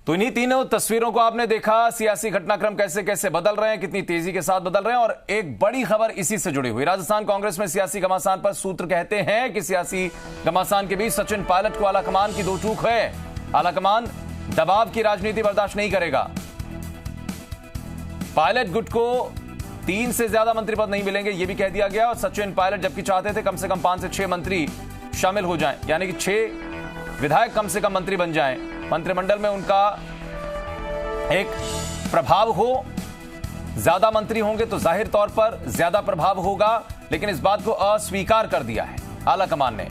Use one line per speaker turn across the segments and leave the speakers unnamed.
तो इन्हीं तीनों तस्वीरों को आपने देखा, सियासी घटनाक्रम कैसे कैसे बदल रहे हैं, कितनी तेजी के साथ बदल रहे हैं। और एक बड़ी खबर इसी से जुड़ी हुई, राजस्थान कांग्रेस में सियासी घमासान पर सूत्र कहते हैं कि सियासी घमासान के बीच सचिन पायलट को आलाकमान की दो चूक है। आलाकमान दबाव की राजनीति बर्दाश्त नहीं करेगा। पायलट गुट को 3 से ज्यादा मंत्री पद नहीं मिलेंगे, यह भी कह दिया गया। और सचिन पायलट जबकि चाहते थे कम से कम 5 से 6 मंत्री शामिल हो जाएं, यानी कि 6 विधायक कम से कम मंत्री बन जाएं, मंत्रिमंडल में उनका एक प्रभाव हो। ज्यादा मंत्री होंगे तो जाहिर तौर पर ज्यादा प्रभाव होगा, लेकिन इस बात को अस्वीकार कर दिया है आलाकमान ने।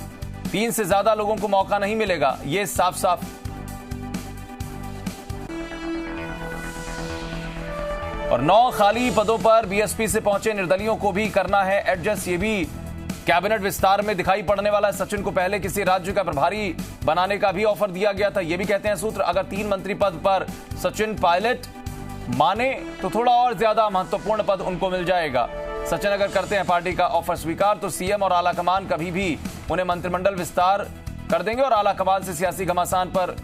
3 से ज्यादा लोगों को मौका नहीं मिलेगा, यह साफ साफ। और 9 खाली पदों पर बीएसपी से पहुंचे निर्दलियों को भी करना है एडजस्ट। ये भी कैबिनेट विस्तार में दिखाई पड़ने वाला है। सचिन को पहले किसी राज्य का प्रभारी बनाने का भी ऑफर दिया गया था। यह भी कहते हैं सूत्र, अगर 3 मंत्री पद पर सचिन पायलट माने तो थोड़ा और ज्यादा महत्वपूर्ण पद उनको मिल जाएगा। सचिन अगर करते हैं पार्टी का ऑफर स्वीकार तो सीएम और आलाकमान कभी भी उन्हें मंत्रिमंडल विस्तार कर देंगे। और आलाकमान से सियासी घमासान पर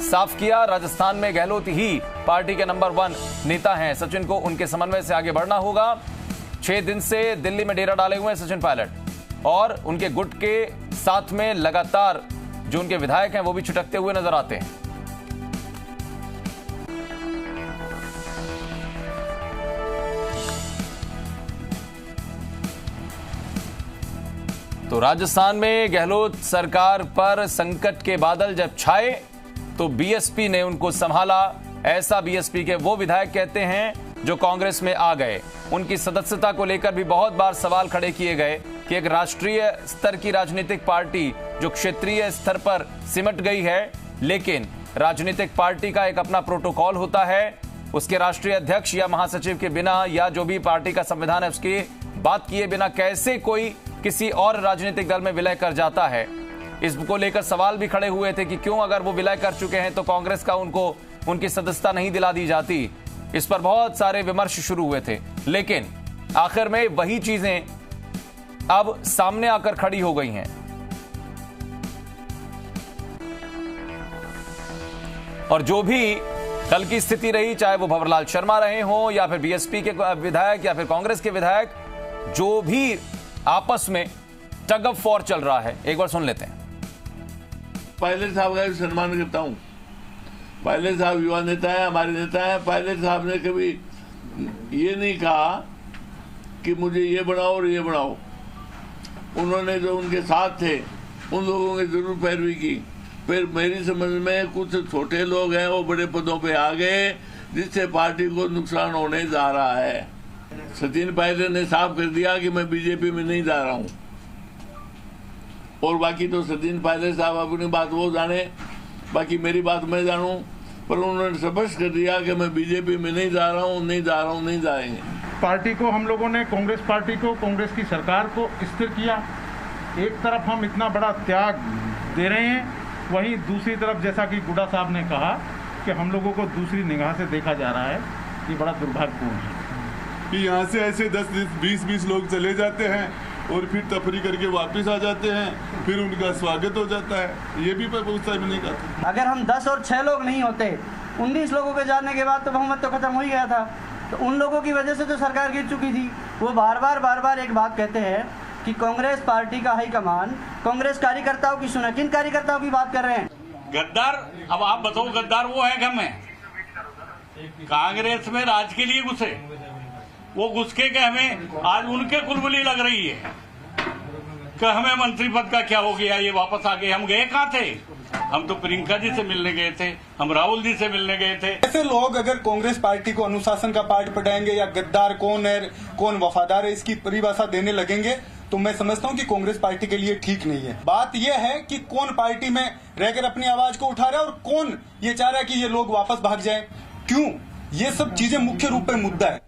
साफ किया, राजस्थान में गहलोत ही पार्टी के नंबर 1 नेता हैं। सचिन को उनके समन्वय से आगे बढ़ना होगा। 6 दिन से दिल्ली में डेरा डाले हुए हैं सचिन पायलट, और उनके गुट के साथ में लगातार जो उनके विधायक हैं वो भी छिटकते हुए नजर आते हैं। तो राजस्थान में गहलोत सरकार पर संकट के बादल जब छाए तो बीएसपी ने उनको संभाला। ऐसा बीएसपी के वो विधायक कहते हैं जो कांग्रेस में आ गए। उनकी सदस्यता को लेकर भी बहुत बार सवाल खड़े किए गए कि एक राष्ट्रीय स्तर की राजनीतिक पार्टी जो क्षेत्रीय स्तर पर सिमट गई है, लेकिन राजनीतिक पार्टी का एक अपना प्रोटोकॉल होता है। उसके राष्ट्रीय अध्यक्ष या महासचिव के बिना या जो भी पार्टी का संविधान है उसकी बात किए बिना कैसे कोई किसी और राजनीतिक दल में विलय कर जाता है। इसको लेकर सवाल भी खड़े हुए थे कि क्यों अगर वो विलय कर चुके हैं तो कांग्रेस का उनको उनकी सदस्यता नहीं दिला दी जाती। इस पर बहुत सारे विमर्श शुरू हुए थे, लेकिन आखिर में वही चीजें अब सामने आकर खड़ी हो गई हैं। और जो भी कल की स्थिति रही, चाहे वो भंवरलाल शर्मा रहे हों या फिर बीएसपी के विधायक या फिर कांग्रेस के विधायक, जो भी आपस में टग ऑफ वॉर चल रहा है, एक बार सुन लेते हैं।
पायलट साहब का सम्मान करता हूं। पायलट साहब युवा नेता है, हमारे नेता है। पायलट साहब ने कभी ये नहीं कहा कि मुझे ये बनाओ और ये बनाओ। उन्होंने जो उनके साथ थे उन लोगों की जरूर पैरवी की। फिर मेरी समझ में कुछ छोटे लोग हैं वो बड़े पदों पे आ गए, जिससे पार्टी को नुकसान होने जा रहा है। सचिन पायलट ने साफ कर दिया कि मैं बीजेपी में नहीं जा रहा हूं। और बाकी तो सचिन पायलट साहब अपनी बात वो जाने, बाकी मेरी बात मैं जानूं, पर उन्होंने स्पष्ट कर दिया कि मैं बीजेपी में नहीं जा रहा हूं, नहीं जा रहा हूं, नहीं जाएंगे।
पार्टी को हम लोगों ने, कांग्रेस पार्टी को, कांग्रेस की सरकार को स्थिर किया। एक तरफ हम इतना बड़ा त्याग दे रहे हैं, वहीं दूसरी तरफ जैसा कि गुड्डा साहब ने कहा कि हम लोगों को दूसरी निगाह से देखा जा रहा है। ये बड़ा दुर्भाग्यपूर्ण है
कि यहाँ से ऐसे 10-20 लोग चले जाते हैं और फिर तफरी करके वापस आ जाते हैं, फिर उनका स्वागत हो जाता है। ये भी उस टाइम नहीं कहते।
अगर हम 10 और 6 लोग नहीं होते, 19 लोगों के जाने के बाद तो बहुमत तो खत्म हो ही गया था। तो उन लोगों की वजह से तो सरकार गिर चुकी थी। वो बार बार एक बात कहते हैं कि कांग्रेस पार्टी का हाईकमान कांग्रेस कार्यकर्ताओं की सुना। किन कार्यकर्ताओं की बात कर रहे हैं?
गद्दार। अब आप बताओ, गद्दार वो है क्या? मैं कांग्रेस में राज के लिए घुसे, वो घुस के हमें आज उनके कुलबुली लग रही है कि हमें मंत्री पद का क्या हो गया, ये वापस आ गए। हम गए कहाँ थे? हम तो प्रियंका जी से मिलने गए थे, हम राहुल जी से मिलने गए थे।
ऐसे लोग अगर कांग्रेस पार्टी को अनुशासन का पाठ पढ़ाएंगे या गद्दार कौन है कौन वफादार है इसकी परिभाषा देने लगेंगे तो मैं समझता हूं कि कांग्रेस पार्टी के लिए ठीक नहीं है। बात यह है कि कौन पार्टी में रहकर अपनी आवाज को उठा रहा है और कौन ये चाह रहा है कि ये लोग वापस भाग जाएं। क्यों? ये सब चीजें मुख्य रूप में मुद्दा है।